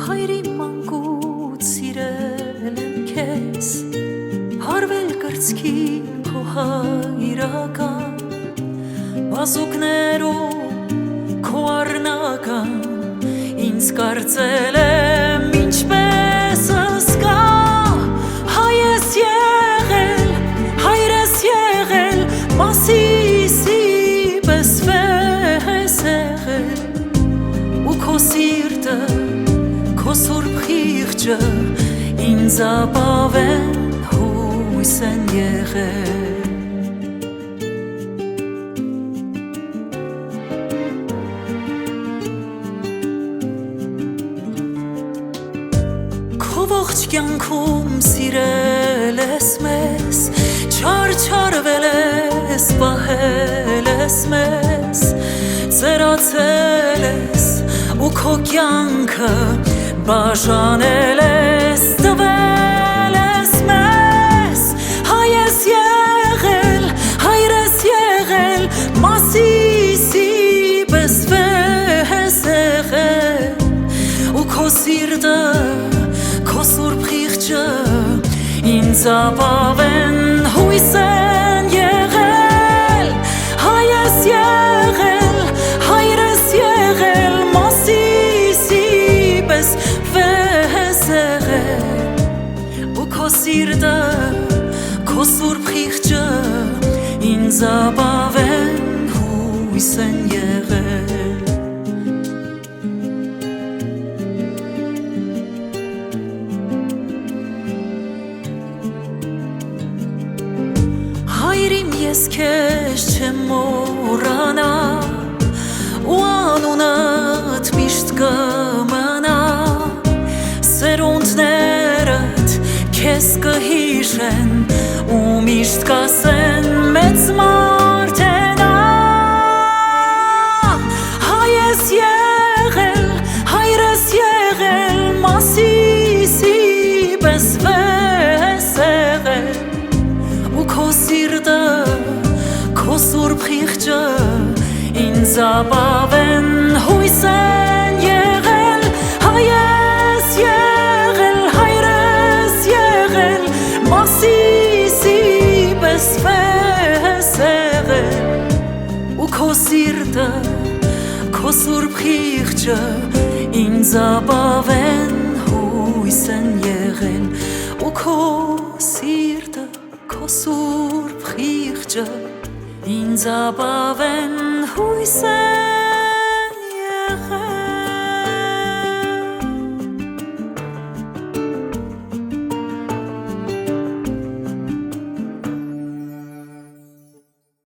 Հայրի մանկուց սիրել եմ քեզ, հարվել կրծքին քո հայրական, բազուկներով քո առնական, ինձ կարծել եմ ինչպես ասկա, հայ ես եղել, հայր ես եղել, Մասիսի պես վես եղել, ու քո սիրտը, քո սուրբ խիղճը ինձ ապավեն հույս են եղել։ Քո ողջ կյանքում սիրել ես մեզ, չարչարվել ես, պահել ես մեզ, ծերացել ես ու քո կյանքը բաժանել ես, տվել ես մեզ, հայ ես եղել, հայր ես եղել, Մասիսի պես վես եղել, ու քո սիրտը, քո սուրբ խիղճը ինձ ապավեն հույս են եղել, հայ ես եղել, հայր ես եղել, Մասիսի պես վես եղել, ու քո սիրտը, քո սուրբ խիղճը ինձ ապավեն հույս են եղել։ Հայրիմ ես քեզ չեմ մոռանա, ու անունդ միշտ կմնա, սերունդներդ քեզ կհիշեն ու միշտ կասեն մեծ մարդ է նա, հայ ես եղել, հայր ես եղել, Մասիսի պես վես եղել, ու քո սիրտը, քո սուրբ խիղճը ինձ ապավեն հույս են եղել, հայ ես եղել, հայր ես եղել, Մասիսի պես վես եղել, ու քո սիրտը, քո սուրբ խիղճը ինձ ապավեն հույս են եղել, ու քո սիրտը, քո սուրբ խիղճը ինձ ապավեն հույս են